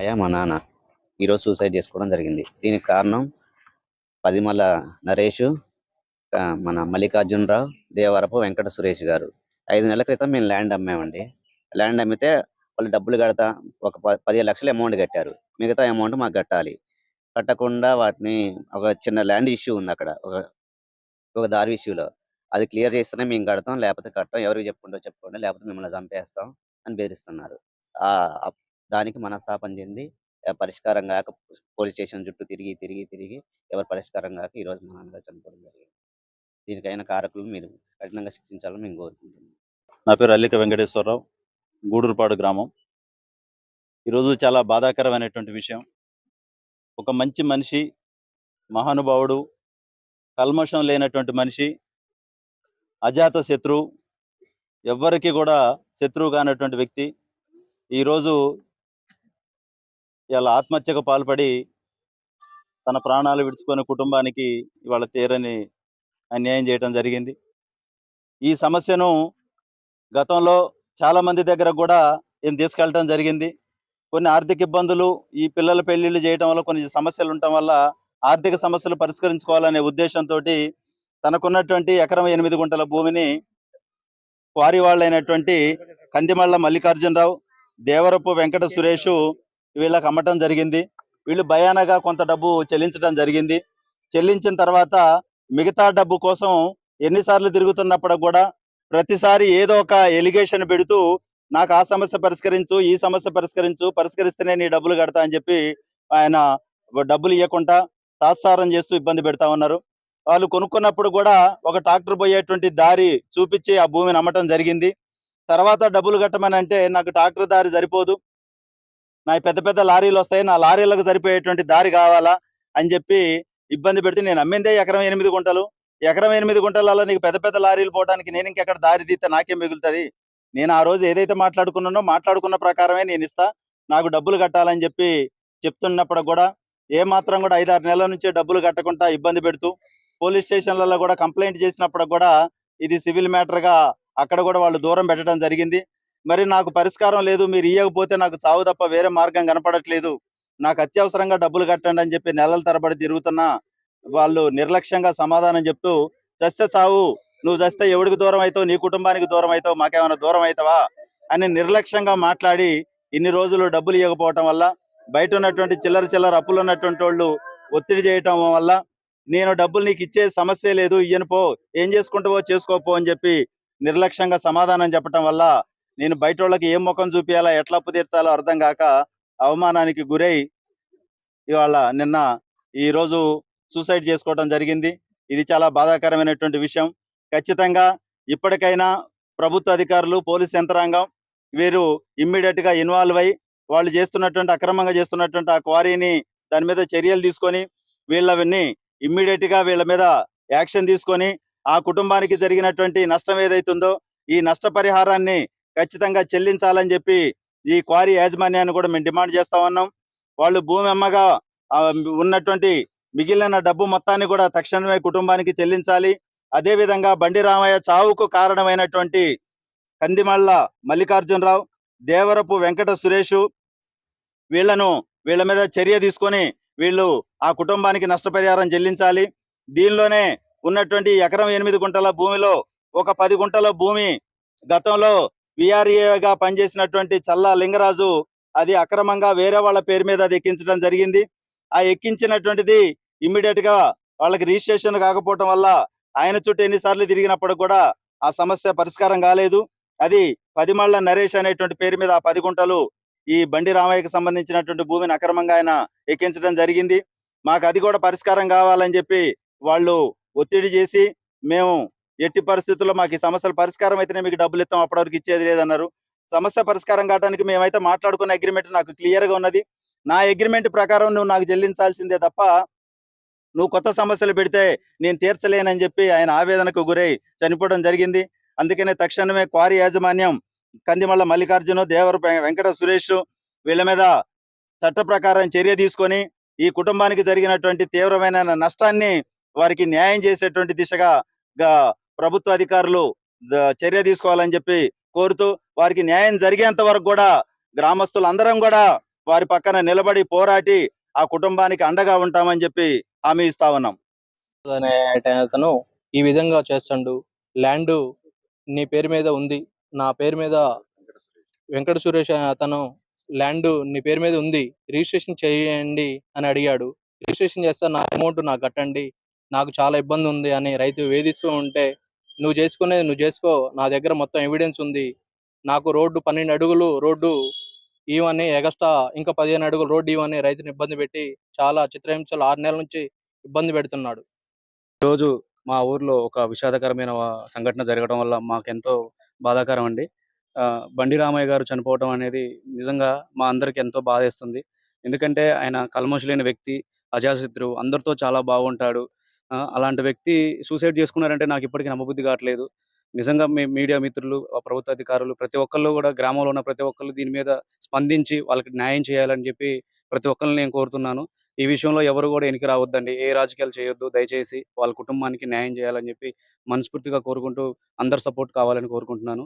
అన్నయ్య, మా నాన్న ఈరోజు సూసైడ్ చేసుకోవడం జరిగింది. దీనికి కారణం పదిమల నరేషు, మన మల్లికార్జునరావు, దేవరపు వెంకట సురేష్ గారు. 5 నెలల క్రితం మేము ల్యాండ్ అమ్మామండి. ల్యాండ్ అమ్మితే వాళ్ళు డబ్బులు కడతా ఒక 15 లక్షలు అమౌంట్ కట్టారు. మిగతా అమౌంట్ మాకు కట్టాలి. కట్టకుండా వాటిని ఒక చిన్న ల్యాండ్ ఇష్యూ ఉంది అక్కడ. ఒక దారి ఇష్యూలో. అది క్లియర్ చేస్తేనే మేము కడతాం. లేకపోతే కట్టం. ఎవరికి చెప్పుకోండి. లేకపోతే మిమ్మల్ని చంపేస్తాం అని బెదిరిస్తున్నారు. అప్ దానికి మనస్తాపం చెంది పరిష్కారం గాక పోలీస్ స్టేషన్ చుట్టూ తిరిగి ఎవరు పరిష్కారం గాక ఈరోజు మా నాన్నగారు చనిపోవడం జరిగింది. దీనికైన కారకులు మీరు కఠినంగా శిక్షించాలని మేము కోరుకుంటున్నాం. నా పేరు అల్లిక వెంకటేశ్వరరావు, గూడూరుపాడు గ్రామం. ఈరోజు చాలా బాధాకరమైనటువంటి విషయం. ఒక మంచి మనిషి, మహానుభావుడు, కల్మషం లేనటువంటి మనిషి, అజాత శత్రువు, ఎవ్వరికి కూడా శత్రువు కానటువంటి వ్యక్తి ఈరోజు ఇలా ఆత్మహత్యకు పాల్పడి తన ప్రాణాలు విడుచుకొని కుటుంబానికి ఇవాళ తీరని అన్యాయం చేయడం జరిగింది. ఈ సమస్యను గతంలో చాలా మంది దగ్గర కూడా నేను తీసుకెళ్ళడం జరిగింది. కొన్ని ఆర్థిక ఇబ్బందులు, ఈ పిల్లల పెళ్లిళ్ళు చేయడం వల్ల కొన్ని సమస్యలు ఉండటం వల్ల ఆర్థిక సమస్యలు పరిష్కరించుకోవాలనే ఉద్దేశంతో తనకున్నటువంటి ఎకరం 8 గుంటల భూమిని క్వారీ వాళ్ళైనటువంటి కందిమళ్ళ మల్లికార్జునరావు, దేవరపు వెంకట సురేషు వీళ్ళకి అమ్మటం జరిగింది. వీళ్ళు భయానగా కొంత డబ్బు చెల్లించడం జరిగింది. చెల్లించిన తర్వాత మిగతా డబ్బు కోసం ఎన్నిసార్లు తిరుగుతున్నప్పుడు కూడా ప్రతిసారి ఏదో ఒక ఎలిగేషన్ పెడుతూ నాకు ఆ సమస్య పరిష్కరించు, ఈ సమస్య పరిష్కరిస్తేనే నీ డబ్బులు కడతా అని చెప్పి ఆయన డబ్బులు ఇవ్వకుండా తాత్సారం చేస్తూ ఇబ్బంది పెడతా ఉన్నారు. వాళ్ళు కొనుక్కున్నప్పుడు కూడా ఒక ట్రాక్టర్ పోయేటువంటి దారి చూపించి ఆ భూమిని అమ్మటం జరిగింది. తర్వాత డబ్బులు కట్టమని అంటే నాకు ట్రాక్టర్ దారి సరిపోదు, నా పెద్ద పెద్ద లారీలు వస్తాయి, నా లారీలకు సరిపోయేటువంటి దారి కావాలా అని చెప్పి ఇబ్బంది పెడితే నేను అమ్మిందే ఎకరం 8 గుంటలు. ఎకరం 8 గుంటలలో నీకు పెద్ద పెద్ద లారీలు పోవడానికి నేను ఇంకెక్కడ దారి తీస్తే నాకేం మిగులుతుంది? నేను ఆ రోజు ఏదైతే మాట్లాడుకున్న ప్రకారమే నేను ఇస్తా, నాకు డబ్బులు కట్టాలని చెప్పి చెప్తున్నప్పుడు కూడా ఏమాత్రం కూడా 5-6 నెలల నుంచే డబ్బులు కట్టకుండా ఇబ్బంది పెడుతూ పోలీస్ స్టేషన్లలో కూడా కంప్లైంట్ చేసినప్పుడు కూడా ఇది సివిల్ మ్యాటర్గా అక్కడ కూడా వాళ్ళు దూరం పెట్టడం జరిగింది. మరి నాకు పరిష్కారం లేదు, మీరు ఇవ్వకపోతే నాకు చావు తప్ప వేరే మార్గం కనపడట్లేదు, నాకు అత్యవసరంగా డబ్బులు కట్టండి అని చెప్పి నెలల తరబడి తిరుగుతున్నా వాళ్ళు నిర్లక్ష్యంగా సమాధానం చెప్తూ చస్తే చావు, నువ్వు చస్తే ఎవడికి దూరం అవుతావు, నీ కుటుంబానికి దూరం అవుతావు, మాకేమైనా దూరం అవుతావా అని నిర్లక్ష్యంగా మాట్లాడి ఇన్ని రోజులు డబ్బులు ఇవ్వకపోవటం వల్ల బయట ఉన్నటువంటి చిల్లర అప్పులు ఉన్నటువంటి వాళ్ళు ఒత్తిడి చేయటం వల్ల నేను డబ్బులు నీకు ఇచ్చే సమస్య లేదు, ఇయ్యను పో, ఏం చేసుకుంటావో చేసుకోపో అని చెప్పి నిర్లక్ష్యంగా సమాధానం చెప్పటం వల్ల నేను బయట వాళ్ళకి ఏం ముఖం చూపించాలా, ఎట్లా అప్పు తీర్చాలో అర్థం కాక అవమానానికి గురై ఇవాళ ఈ రోజు సూసైడ్ చేసుకోవడం జరిగింది. ఇది చాలా బాధాకరమైనటువంటి విషయం. ఖచ్చితంగా ఇప్పటికైనా ప్రభుత్వ అధికారులు, పోలీస్ యంత్రాంగం వీరు ఇమ్మీడియట్ గా ఇన్వాల్వ్ అయ్యి వాళ్ళు చేస్తున్నటువంటి అక్రమంగా చేస్తున్నటువంటి ఆ క్వారీని దాని మీద చర్యలు తీసుకొని వీళ్ళని ఇమ్మీడియట్ గా వీళ్ళ మీద యాక్షన్ తీసుకొని ఆ కుటుంబానికి జరిగినటువంటి నష్టం ఏదైతుందో ఈ నష్టపరిహారాన్ని ఖచ్చితంగా చెల్లించాలని చెప్పి ఈ క్వారీ యాజమాన్యాన్ని కూడా మేము డిమాండ్ చేస్తా ఉన్నాం. వాళ్ళు భూమి అమ్మగా ఉన్నటువంటి మిగిలిన డబ్బు మొత్తాన్ని కూడా తక్షణమే కుటుంబానికి చెల్లించాలి. అదే విధంగా బండి రామయ్య చావుకు కారణమైనటువంటి కందిమళ్ళ మల్లికార్జునరావు, దేవరపు వెంకట సురేషు వీళ్ళ మీద చర్య తీసుకొని వీళ్ళు ఆ కుటుంబానికి నష్టపరిహారం చెల్లించాలి. దీనిలోనే ఉన్నటువంటి ఎకరం 8 గుంటల భూమిలో ఒక 10 గుంటల భూమి గతంలో విఆర్ఏగా పనిచేసినటువంటి చల్లా లింగరాజు అది అక్రమంగా వేరే వాళ్ళ పేరు మీద అది ఎక్కించడం జరిగింది. ఆ ఎక్కించినటువంటిది ఇమ్మీడియట్ గా వాళ్ళకి రిజిస్ట్రేషన్ కాకపోవటం వల్ల ఆయన చుట్టూ ఎన్నిసార్లు తిరిగినప్పుడు కూడా ఆ సమస్య పరిష్కారం కాలేదు. అది పదిమళ్ళ నరేష్ అనేటువంటి పేరు మీద ఆ 10 గుంటలు ఈ బండి రామయ్యకి సంబంధించినటువంటి భూమిని అక్రమంగా ఆయన ఎక్కించడం జరిగింది. మాకు అది కూడా పరిష్కారం కావాలని చెప్పి వాళ్ళు ఒత్తిడి చేసి మేము ఎట్టి పరిస్థితుల్లో మాకు ఈ సమస్యల పరిష్కారం అయితేనే మీకు డబ్బులు ఇస్తాం, అప్పటివరకు ఇచ్చేది లేదన్నారు. సమస్య పరిష్కారం కావడానికి మేమైతే మాట్లాడుకున్న అగ్రిమెంట్ నాకు క్లియర్ గా ఉన్నది. నా అగ్రిమెంట్ ప్రకారం నువ్వు నాకు చెల్లించాల్సిందే తప్ప నువ్వు కొత్త సమస్యలు పెడితే నేను తీర్చలేనని చెప్పి ఆయన ఆవేదనకు గురై చనిపోవడం జరిగింది. అందుకనే తక్షణమే క్వారీ యాజమాన్యం కందిమళ్ళ మల్లికార్జున, దేవరపు వెంకట సురేష్ వీళ్ళ మీద చట్ట ప్రకారం చర్య తీసుకొని ఈ కుటుంబానికి జరిగినటువంటి తీవ్రమైన నష్టాన్ని వారికి న్యాయం చేసేటువంటి దిశగా ప్రభుత్వ అధికారులు చర్య తీసుకోవాలని చెప్పి కోరుతూ వారికి న్యాయం జరిగేంత వరకు కూడా గ్రామస్తులందరం కూడా వారి పక్కన నిలబడి పోరాటి ఆ కుటుంబానికి అండగా ఉంటామని చెప్పి హామీ ఇస్తా ఉన్నాం. అనే అతను ఈ విధంగా చేస్తాడు. ల్యాండ్ నీ పేరు మీద ఉంది, నా పేరు మీద వెంకట సురేష్ అనే అతను ల్యాండ్ నీ పేరు మీద ఉంది, రిజిస్ట్రేషన్ చేయండి అని అడిగాడు. రిజిస్ట్రేషన్ చేస్తా, నా అమౌంట్ నాకు కట్టండి, నాకు చాలా ఇబ్బంది ఉంది అని రైతు వేధిస్తూ ఉంటే, నువ్వు చేసుకునేది నువ్వు చేసుకో, నా దగ్గర మొత్తం ఎవిడెన్స్ ఉంది, నాకు రోడ్డు 12 అడుగులు రోడ్డు ఇవన్నీ ఎగస్ట్రా ఇంకా 15 అడుగులు రోడ్డు ఇవన్నీ రైతుని ఇబ్బంది పెట్టి చాలా చిత్రహింసలు 6 నెలల నుంచి ఇబ్బంది పెడుతున్నాడు. రోజు మా ఊర్లో ఒక విషాదకరమైన సంఘటన జరగడం వల్ల మాకెంతో బాధాకరం అండి. బండి రామయ్య గారు చనిపోవటం అనేది నిజంగా మా అందరికి ఎంతో బాధేస్తుంది. ఎందుకంటే ఆయన కల్మషం లేని వ్యక్తి, అజాశత్రువు, అందరితో చాలా బాగుంటాడు. అలాంటి వ్యక్తి సూసైడ్ చేసుకున్నారంటే నాకు ఇప్పటికి నమ్మబుద్ధి కావట్లేదు. నిజంగా మీడియా మిత్రులు, ప్రభుత్వ అధికారులు ప్రతి ఒక్కళ్ళు కూడా గ్రామంలో ఉన్న ప్రతి ఒక్కళ్ళు దీని మీద స్పందించి వాళ్ళకి న్యాయం చేయాలని చెప్పి ప్రతి ఒక్కళ్ళని నేను కోరుతున్నాను. ఈ విషయంలో ఎవరు కూడా వెనక్కి రావద్దండి. ఏ రాజకీయాలు చేయొద్దు. దయచేసి వాళ్ళ కుటుంబానికి న్యాయం చేయాలని చెప్పి మనస్ఫూర్తిగా కోరుకుంటూ అందరి సపోర్ట్ కావాలని కోరుకుంటున్నాను.